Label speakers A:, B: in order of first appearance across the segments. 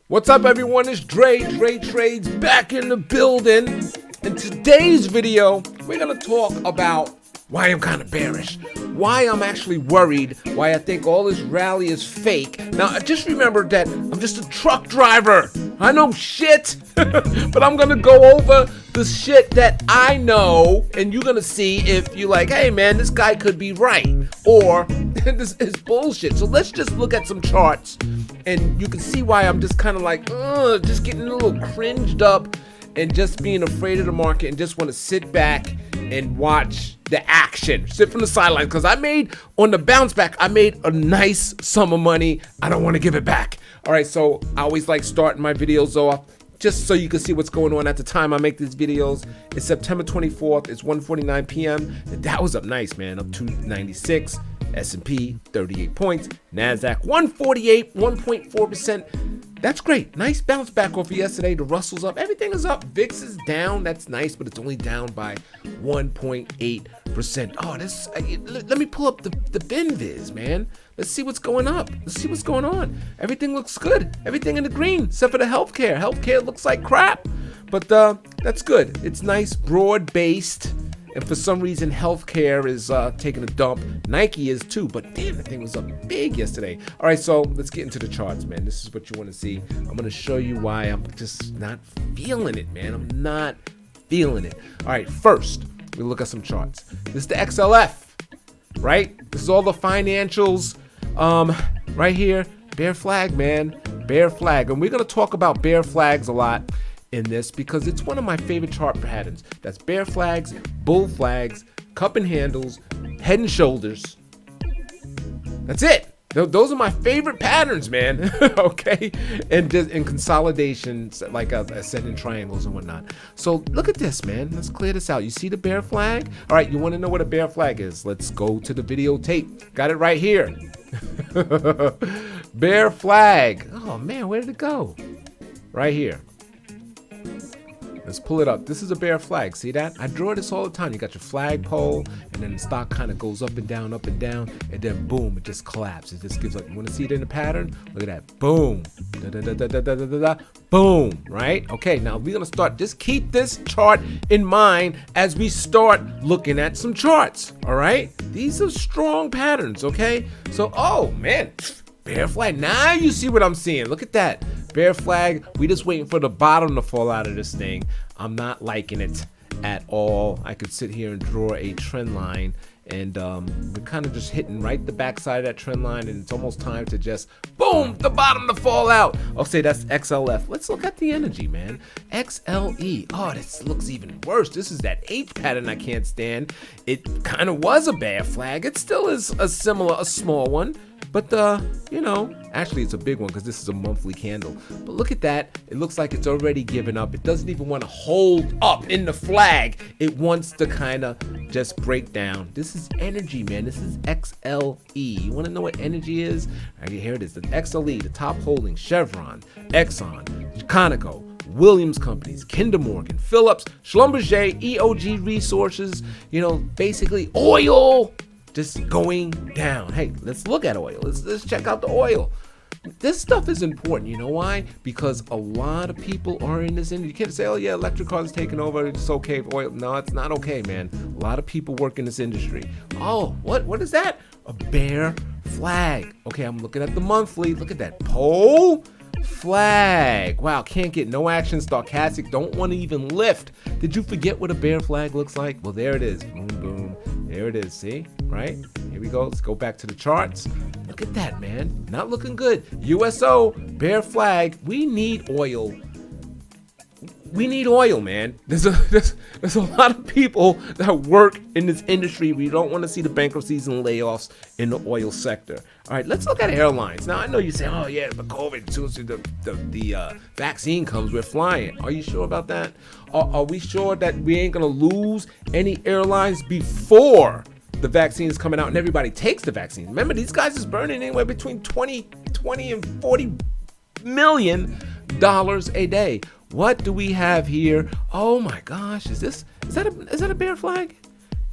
A: What's up, everyone? It's Dre Trades back in the building. In today's video, we're gonna talk about why I'm kind of bearish, why I'm actually worried, why I think all this rally is fake. Now, just remember that I'm just a truck driver. I know shit, but I'm gonna go over the shit that I know, and you're gonna see if you're like, hey man, this guy could be right, or this is bullshit. So let's just look at some charts, and you can see why I'm just kind of like, just getting a little cringed up and just being afraid of the market and just want to sit back and watch the action, sit from the sidelines, because I made, on the bounce back, I made a nice sum of money. I don't want to give it back. All right, so I always like starting my videos off just so you can see what's going on at the time I make these videos. It's September 24th, it's 1:49 p.m. That was up nice, man, up 296. S&P 38 points, NASDAQ 148, 1.4%. That's great. Nice bounce back off of yesterday. The Russell's up. Everything is up. VIX is down. That's nice, but it's only down by 1.8%. Oh, let me pull up the BinViz, man. Let's see what's going up. Let's see what's going on. Everything looks good. Everything in the green, except for the healthcare. Healthcare looks like crap, but that's good. It's nice, broad-based. And for some reason, healthcare is taking a dump. Nike is too, but damn, the thing was up big yesterday. All right, so let's get into the charts, man. This is what you want to see. I'm going to show you why I'm just not feeling it, man. I'm not feeling it. All right, first, we look at some charts. This is the XLF, right? This is all the financials right here. Bear flag, man. Bear flag. And we're going to talk about bear flags a lot in this because it's one of my favorite chart patterns. That's bear flags, bull flags, cup and handles, head and shoulders. That's it. Those are my favorite patterns, man. Okay, and consolidations, like I said, in triangles and whatnot. So look at this, man. Let's clear this out. You see the bear flag? All right, you want to know what a bear flag is? Let's go to the videotape. Got it right here. Bear flag. Oh man, where did it go? Right here. Let's pull it up. This is a bear flag. See that? I draw this all the time. You got your flagpole, and then the stock kind of goes up and down, and then boom, it just collapses. It just gives up. You want to see it in the pattern? Look at that. Boom. Da, da, da, da, da, da, da, da. Boom. Right? Okay, now we're going to start. Just keep this chart in mind as we start looking at some charts. All right? These are strong patterns, okay? So, oh, man. Bear flag. Now you see what I'm seeing. Look at that. Bear flag. We just waiting for the bottom to fall out of this thing. I'm not liking it at all. I could sit here and draw a trend line, and we're kind of just hitting right the backside of that trend line, and it's almost time to just boom, the bottom to fall out. I'll say that's XLF. Let's look at the energy, man. XLE. Oh, this looks even worse. This is that H pattern I can't stand. It kind of was a bear flag. It still is a small one. But actually it's a big one because this is a monthly candle. But look at that. It looks like it's already given up. It doesn't even want to hold up in the flag. It wants to kind of just break down. This is energy, man. This is XLE. You want to know what energy is? Right here it is. The XLE, the top holding, Chevron, Exxon, Conoco, Williams Companies, Kinder Morgan, Phillips, Schlumberger, EOG Resources, basically oil. Just going down. Hey, let's look at oil. Let's check out the oil. This stuff is important. You know why? Because a lot of people are in this industry. You can't say, oh yeah, electric cars taking over. It's okay for oil. No, it's not okay, man. A lot of people work in this industry. Oh, what is that? A bear flag. Okay, I'm looking at the monthly. Look at that pole flag. Wow, can't get no action. Stochastic, don't want to even lift. Did you forget what a bear flag looks like? Well, there it is. Boom, boom. There it is. See? Right? Here we go. Let's go back to the charts. Look at that, man. Not looking good. USO, bear flag. We need oil. We need oil, man. There's a lot of people that work in this industry. We don't want to see the bankruptcies and layoffs in the oil sector. All right, let's look at airlines. Now, I know you say, oh, yeah, the COVID, as soon as the vaccine comes, we're flying. Are you sure about that? Are we sure that we ain't going to lose any airlines before the vaccine is coming out and everybody takes the vaccine? Remember, these guys is burning anywhere between 20 and $40 million a day. What do we have here? Oh my gosh, is that a bear flag?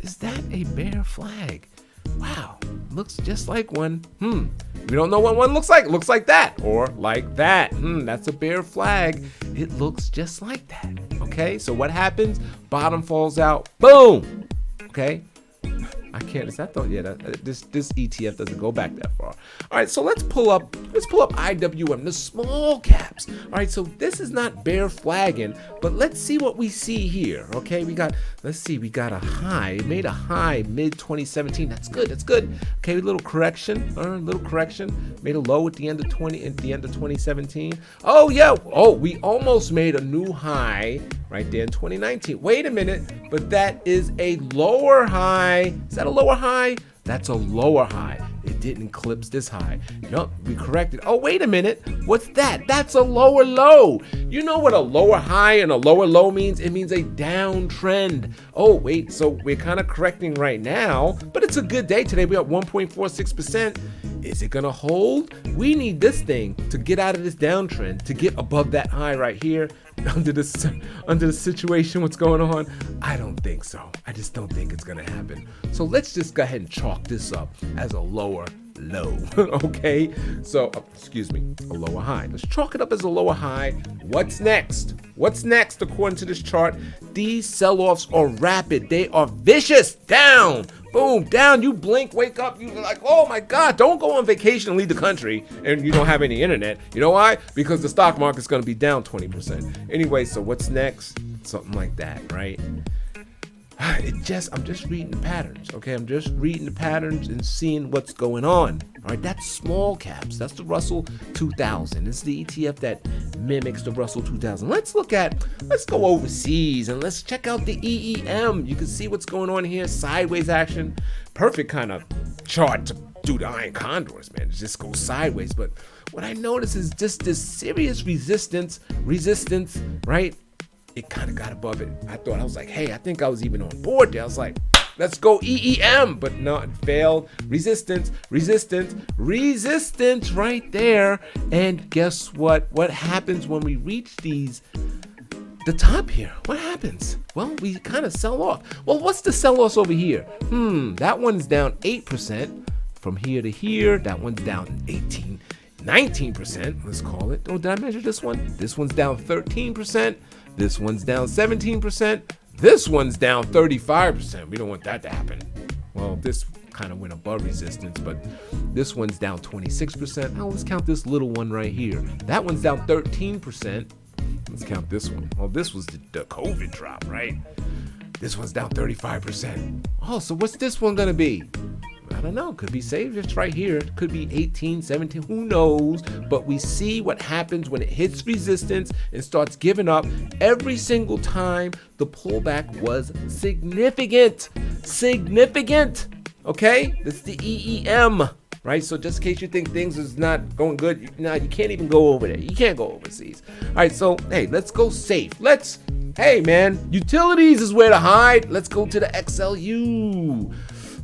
A: Is that a bear flag? Wow, looks just like one. We don't know what one looks like. It looks like that or like that. That's a bear flag. It looks just like that. Okay, so what happens? Bottom falls out. Boom. Okay. I can't. Is that the? Yeah. This ETF doesn't go back that far. All right. So let's pull up IWM, the small caps. All right. So this is not bear flagging, but let's see what we see here. Okay. Let's see. We got a high. It made a high mid 2017. That's good. That's good. Okay. A little correction. Made a low at the end of 2017. Oh yeah. Oh, we almost made a new high right there in 2019. Wait a minute. But that is a lower high. Is that a lower high? That's a lower high. It didn't eclipse this high. Nope, we corrected. Oh, wait a minute. What's that? That's a lower low. You know what a lower high and a lower low means? It means a downtrend. Oh, wait. So we're kind of correcting right now, but it's a good day today. We're at 1.46%. Is it going to hold? We need this thing to get out of this downtrend, to get above that high right here. Under the situation, what's going on? I don't think so. I just don't think it's gonna happen. So let's just go ahead and chalk this up as a lower low. Okay, so excuse me, a lower high. Let's chalk it up as a lower high. What's next? According to this chart? These sell-offs are rapid. They are vicious. Down. Boom, down. You blink, wake up. You're like, oh my God, don't go on vacation and leave the country and you don't have any internet. You know why? Because the stock market's going to be down 20%. Anyway, so what's next? Something like that, right? I'm just reading the patterns, okay? I'm just reading the patterns and seeing what's going on. All right, that's small caps. That's the Russell 2000. It's the ETF that mimics the Russell 2000. Let's go overseas and let's check out the EEM. You can see what's going on here. Sideways action. Perfect kind of chart to do the iron condors, man. It just goes sideways. But what I notice is just this serious resistance, right? It kind of got above it. I was like, hey, I think I was even on board there. I was like, let's go EEM. But no, it failed. Resistance right there. And guess what? What happens when we reach the top here? What happens? Well, we kind of sell off. Well, what's the sell-offs over here? That one's down 8% from here to here. That one's down 19%, let's call it. Oh, did I measure this one? This one's down 13%. This one's down 17%. This one's down 35%. We don't want that to happen. Well, this kind of went above resistance, but this one's down 26%. Now let's count this little one right here. That one's down 13%. Let's count this one. Well, this was the COVID drop, right? This one's down 35%. Oh, so what's this one gonna be? I don't know. Could be saved. It's right here. It could be 18, 17. Who knows? But we see what happens when it hits resistance and starts giving up. Every single time the pullback was significant. Okay? That's the EEM. Right? So just in case you think things is not going good, you can't even go over there. You can't go overseas. All right. So, hey, let's go safe. Hey, man, utilities is where to hide. Let's go to the XLU.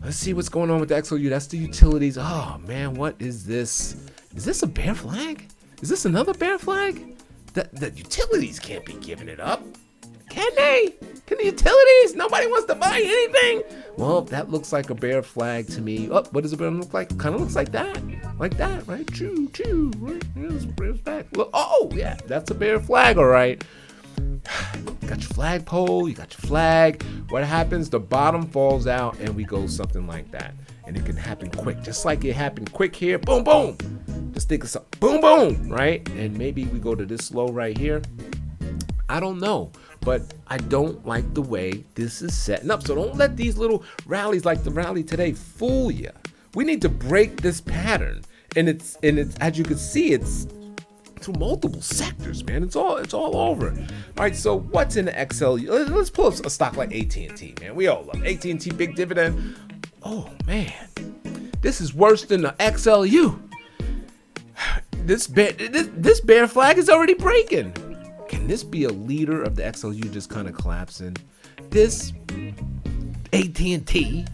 A: Let's see what's going on with the XLU. That's the utilities. Oh, man, what is this? Is this a bear flag? Is this another bear flag? The utilities can't be giving it up. Can they? Can the utilities? Nobody wants to buy anything? Well, that looks like a bear flag to me. Oh, what does a bear look like? Kind of looks like that. Like that, right? Choo, right? Here's back. Look, oh, yeah, that's a bear flag, all right. You got your flagpole, you got your flag. What happens? The bottom falls out and we go something like that. And it can happen quick, just like it happened quick here. Boom, boom. Just think of something. Boom, boom, right? And maybe we go to this low right here. I don't know, but I don't like the way this is setting up. So don't let these little rallies like the rally today fool you. We need to break this pattern. And it's as you can see, it's through multiple sectors, man. It's all over. All right, so what's in the XLU? Let's pull up a stock like At&t, man. We all love At&t, big dividend. Oh man, this is worse than the XLU. This bear flag is already breaking. Can this be a leader of the XLU just kind of collapsing? This At&t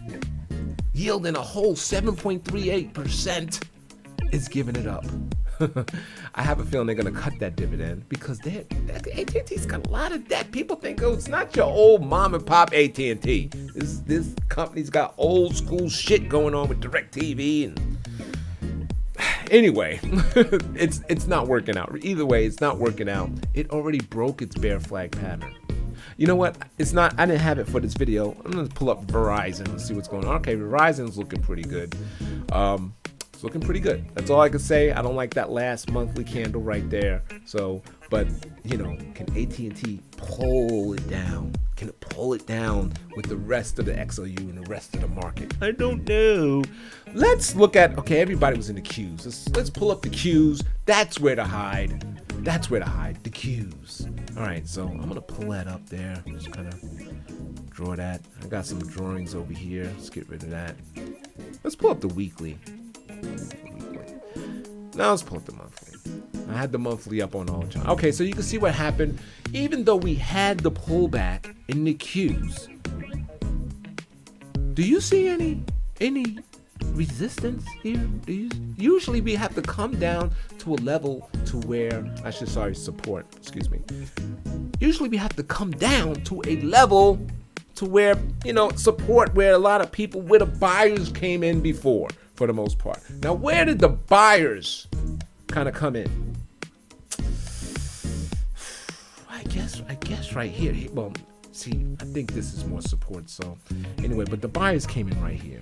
A: yielding a whole 7.38% is giving it up. I have a feeling they're going to cut that dividend because AT&T's got a lot of debt. People think, oh, it's not your old mom and pop AT&T. This company's got old school shit going on with DirecTV and anyway, it's not working out. Either way, it's not working out. It already broke its bear flag pattern. You know what? It's not. I didn't have it for this video. I'm gonna pull up Verizon and see what's going on. Okay, Verizon's looking pretty good. It's looking pretty good. That's all I can say. I don't like that last monthly candle right there. So, but you know, can AT&T pull it down? Can it pull it down with the rest of the XLU and the rest of the market? I don't know. Let's look at. Okay, everybody was in the Qs. Let's pull up the Qs. That's where to hide. That's where to hide. The Qs. All right, so I'm gonna pull that up there. Just kind of draw that. I got some drawings over here. Let's get rid of that. Let's pull up the weekly. Now let's pull up the monthly. I had the monthly up on all time. Okay, so you can see what happened. Even though we had the pullback in the Qs, do you see any resistance here? Usually we have to come down to a level to where support. Excuse me. Usually we have to come down to a level to where, you know, support where a lot of people, where the buyers came in before, for the most part. Now, where did the buyers kind of come in? I guess right here. Well, see, I think this is more support. So anyway, but the buyers came in right here,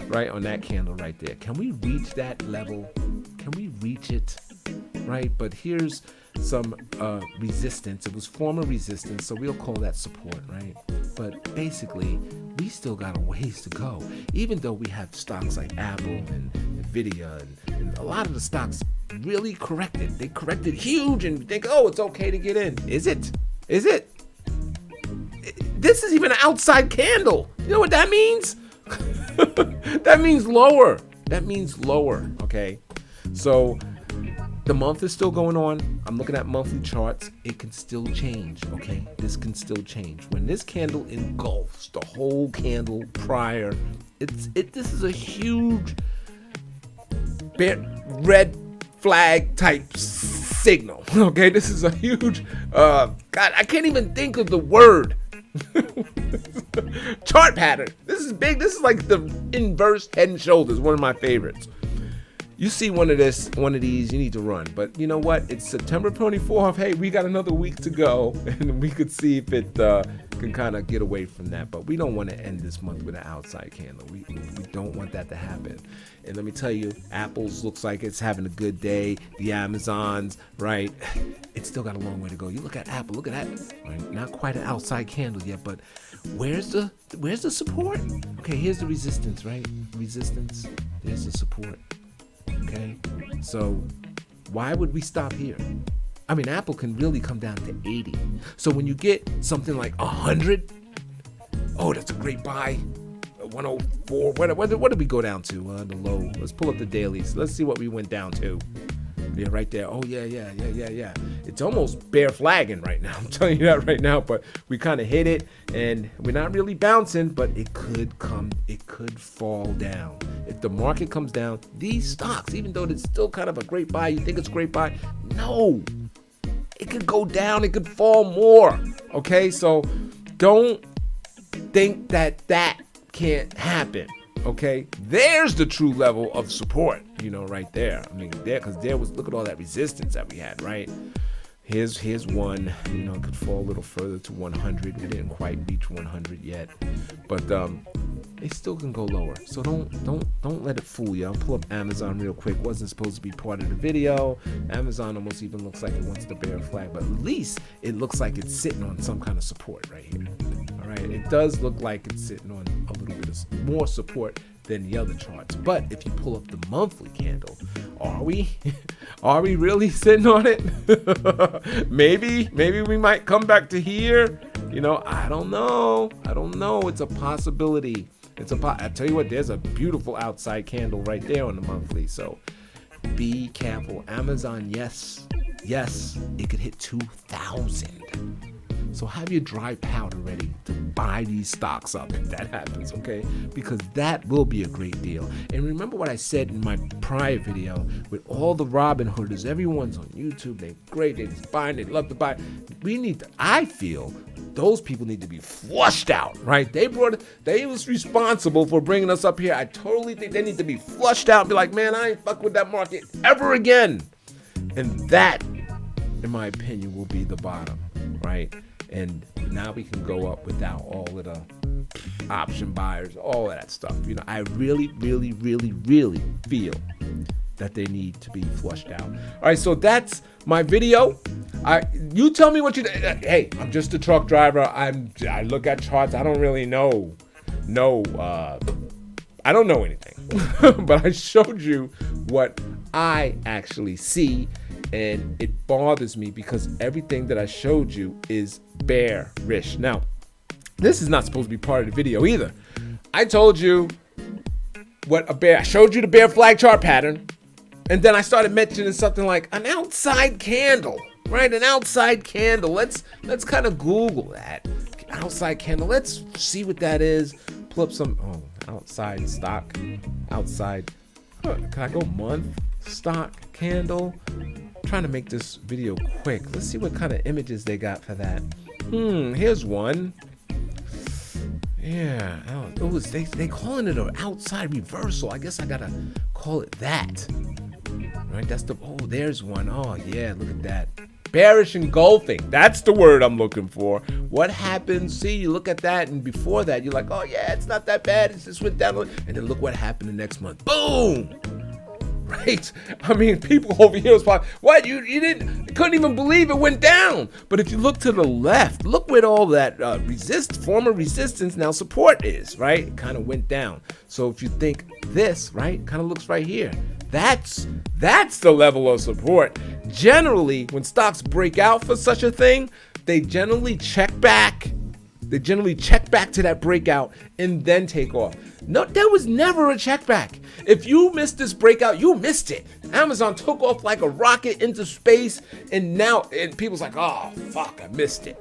A: right on that candle right there. Can we reach that level? Can we reach it? Right, but here's some resistance. It was former resistance, so we'll call that support, right? But basically, we still got a ways to go. Even though we have stocks like Apple and Nvidia and a lot of the stocks really corrected. They corrected huge, and we think, oh, it's okay to get in. Is it? Is it? This is even an outside candle. You know what that means? That means lower. That means lower. Okay, so the month is still going on. I'm looking at monthly charts. It can still change, okay? This can still change. When this candle engulfs the whole candle prior, this is a huge red flag type signal, okay? This is a huge, God, I can't even think of the word. Chart pattern. This is big. This is like the inverse head and shoulders, one of my favorites. You see one of these, you need to run. But you know what? It's September 24th. Hey, we got another week to go, and we could see if it can kind of get away from that. But we don't want to end this month with an outside candle. We don't want that to happen. And let me tell you, Apple's looks like it's having a good day. The Amazons, right? It's still got a long way to go. You look at Apple. Look at that. Right? Not quite an outside candle yet, but where's the support? Okay, here's the resistance, right? Resistance. There's the support. Okay, so why would we stop here? I mean, Apple can really come down to 80. So when you get something like 100, oh, that's a great buy. 104. What did we go down to? The low. Let's pull up the dailies. Let's see what we went down to. Yeah, right there. Oh, yeah. It's almost bear flagging right now. I'm telling you that right now. But we kind of hit it, and we're not really bouncing, but it could fall down. If the market comes down, these stocks, even though it's still kind of a great buy, you think it's a great buy? No. It could go down. It could fall more. Okay, so don't think that can't happen. Okay, there's the true level of support, right there. I mean, because there was, look at all that resistance that we had, right? Here's one, it could fall a little further to 100. We didn't quite reach 100 yet, but it still can go lower. So don't let it fool you. I'll pull up Amazon real quick. Wasn't supposed to be part of the video. Amazon almost even looks like it wants to bear a flag, but at least it looks like it's sitting on some kind of support right here. All right, it does look like it's sitting on a little bit of more support than the other charts. But if you pull up the monthly candle, are we really sitting on it? maybe we might come back to here. I don't know. It's a possibility. I tell you what, there's a beautiful outside candle right there on the monthly. So be careful. Amazon, yes, it could hit 2,000. So have your dry powder ready to buy these stocks up if that happens, okay? Because that will be a great deal. And remember what I said in my prior video with all the Robin Hooders, everyone's on YouTube, they're great, they just buy, they love to buy. I feel those people need to be flushed out, right? They was responsible for bringing us up here. I totally think they need to be flushed out and be like, man, I ain't fuck with that market ever again. And that, in my opinion, will be the bottom, right? And now we can go up without all of the option buyers, all of that stuff. You know, I really, really, really, really feel that they need to be flushed out. All right, so that's my video. You tell me what you. Hey, I'm just a truck driver. I look at charts. I don't really know. I don't know anything, but I showed you what I actually see, and it bothers me because everything that I showed you is bearish. Now, this is not supposed to be part of the video either. I told you I showed you the bear flag chart pattern, and then I started mentioning something like an outside candle, right? An outside candle. Let's kind of Google that. Outside candle. Let's see what that is. Pull up some outside stock. Outside. Can I go month? Stock candle. I'm trying to make this video quick. Let's see what kind of images they got for that. Here's one. Yeah. They calling it an outside reversal. I guess I gotta call it that. Right? There's one. Oh yeah, look at that. Bearish engulfing. That's the word I'm looking for. What happens? See, you look at that, and before that, you're like, oh yeah, it's not that bad. It just went down. And then look what happened the next month. Boom! Right? I mean, people over here was probably, what? You couldn't even believe it went down. But if you look to the left, look where all that former resistance, now support is, right? It kind of went down. So if you think this, right, kind of looks right here. That's the level of support. Generally, when stocks break out for such a thing, they generally check back. They generally check back to that breakout and then take off. No, there was never a check back. If you missed this breakout, you missed it. Amazon took off like a rocket into space, and people's like, oh, fuck, I missed it.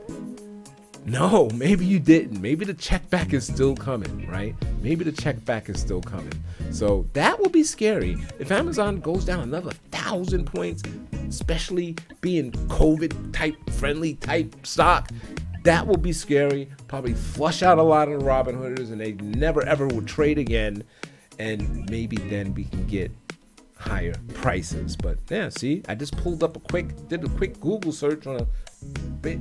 A: No, maybe you didn't. Maybe the check back is still coming, right? Maybe the check back is still coming. So that will be scary. If Amazon goes down another 1,000 points, especially being COVID type friendly type stock, that will be scary. Probably flush out a lot of the Robin Hooders, and they never ever will trade again. And maybe then we can get higher prices. But yeah, see, I just did a quick Google search on a bit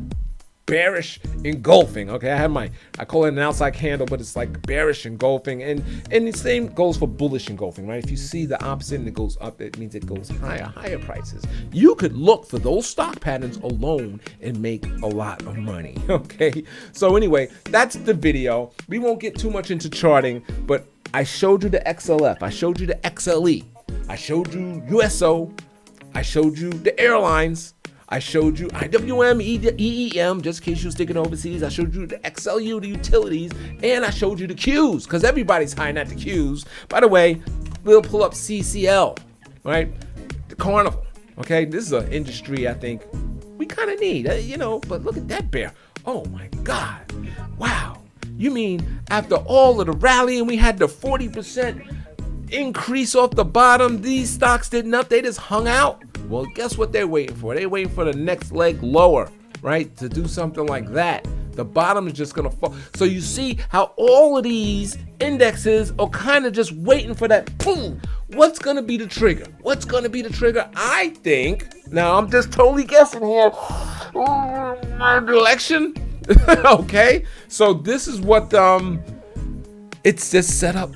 A: bearish engulfing. Okay, I call it an outside candle, but it's like bearish engulfing, and the same goes for bullish engulfing, right? If you see the opposite and it goes up, it means it goes higher prices. You could look for those stock patterns alone and make a lot of money. Okay, so anyway, that's the video. We won't get too much into charting, but I showed you the XLF, I showed you the XLE, I showed you USO, I showed you the airlines, I showed you IWM, EEM, just in case you was sticking overseas. I showed you the XLU, the utilities, and I showed you the Qs, because everybody's hiring at the Qs. By the way, we'll pull up CCL, right? The Carnival, okay? This is an industry I think we kind of need, but look at that bear. Oh my God, wow. You mean after all of the rally and we had the 40% increase off the bottom, these stocks did nothing, they just hung out? Well, guess what they're waiting for? They're waiting for the next leg lower, right? To do something like that. The bottom is just gonna fall. So you see how all of these indexes are kind of just waiting for that boom. What's gonna be the trigger? What's gonna be the trigger? I think, now I'm just totally guessing here, election. Okay, so this is what it's just set up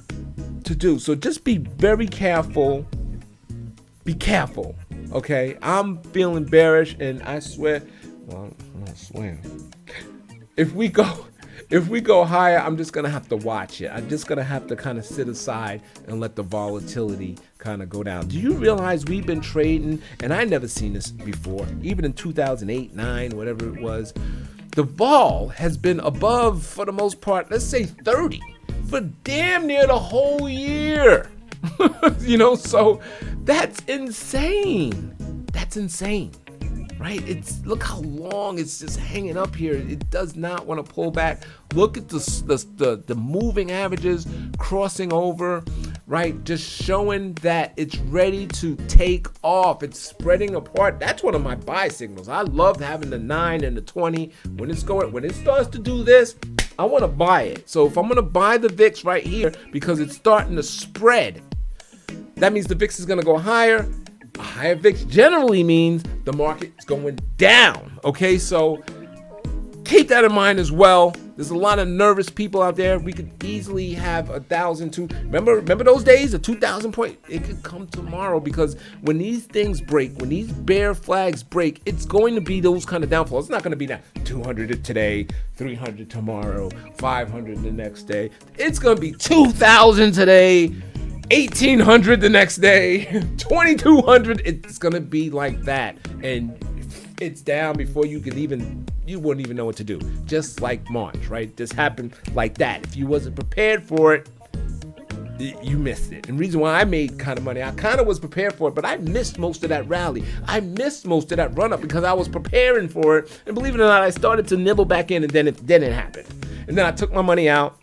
A: to do. So just be very careful. Be careful. Okay, I'm feeling bearish, and I swear, well, I'm not swearing. If we go higher, I'm just gonna have to watch it. I'm just gonna have to kind of sit aside and let the volatility kind of go down. Do you realize we've been trading, and I never seen this before, even in 2008, 9, whatever it was, the vol has been above, for the most part, let's say 30, for damn near the whole year. So that's insane. That's insane, right? Look how long it's just hanging up here. It does not want to pull back. Look at the moving averages crossing over, right? Just showing that it's ready to take off. It's spreading apart. That's one of my buy signals. I love having the 9 and the 20. When it starts to do this, I want to buy it. So if I'm going to buy the VIX right here because it's starting to spread, that means the VIX is going to go higher. A higher VIX generally means the market's going down. Okay, so keep that in mind as well. There's a lot of nervous people out there. We could easily have 1,000. Remember those days, a 2,000 point? It could come tomorrow, because when these things break, when these bear flags break, it's going to be those kind of downfalls. It's not going to be now 200 today, 300 tomorrow, 500 the next day. It's going to be 2,000 today, 1,800 the next day, 2,200. It's gonna be like that, and it's down before you wouldn't even know what to do. Just like March, right? This happened like that. If you wasn't prepared for it, you missed it. And the reason why I made kind of money, I kind of was prepared for it, but I missed most of that rally. I missed most of that run up because I was preparing for it. And believe it or not, I started to nibble back in, and then it happened. And then I took my money out.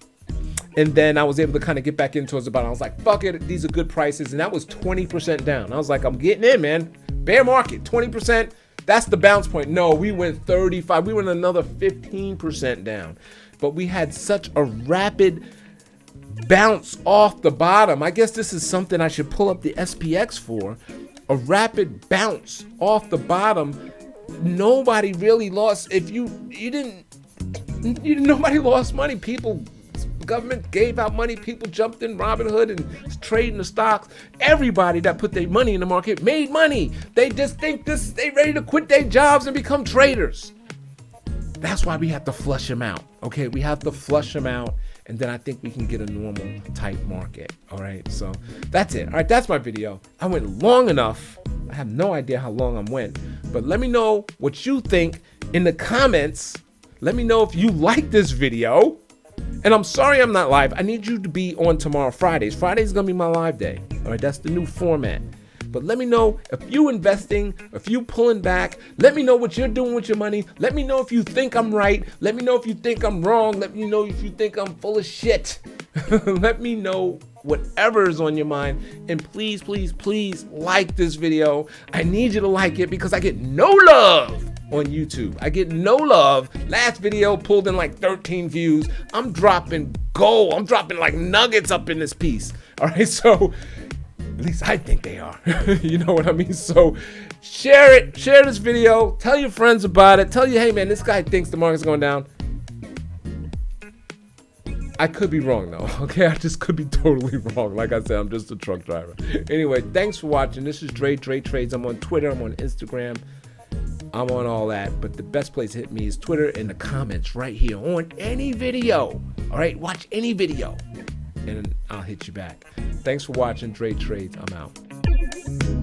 A: And then I was able to kind of get back in towards the bottom. I was like, fuck it, these are good prices. And that was 20% down. I was like, I'm getting in, man. Bear market, 20%. That's the bounce point. No, we went 35. We went another 15% down. But we had such a rapid bounce off the bottom. I guess this is something I should pull up the SPX for. A rapid bounce off the bottom. Nobody really lost. Nobody lost money. Government gave out money. People jumped in Robinhood and trading the stocks. Everybody that put their money in the market made money. They just think they ready to quit their jobs and become traders. That's why we have to flush them out. Okay, we have to flush them out, and then I think we can get a normal type market. All right, so that's it. All right, that's my video. I went long enough. I have no idea how long I went, but let me know what you think in the comments. Let me know if you like this video. And I'm sorry I'm not live. I need you to be on tomorrow, Fridays. Friday's gonna be my live day. All right, that's the new format. But let me know if you investing, if you pulling back. Let me know what you're doing with your money. Let me know if you think I'm right. Let me know if you think I'm wrong. Let me know if you think I'm full of shit. Let me know whatever is on your mind. And please, please, please like this video. I need you to like it because I get no love on YouTube. I get no love. Last video pulled in like 13 views. I'm dropping gold. I'm dropping like nuggets up in this piece. All right, so at least I think they are. You know what I mean? So share it. Share this video. Tell your friends about it. Tell you, hey man, this guy thinks the market's going down. I could be wrong though, okay? I just could be totally wrong. Like I said, I'm just a truck driver. Anyway, thanks for watching. This is Dre Trades. I'm on Twitter. I'm on Instagram. I'm on all that, but the best place to hit me is Twitter in the comments right here on any video. All right, watch any video, and I'll hit you back. Thanks for watching Dre Trades. I'm out.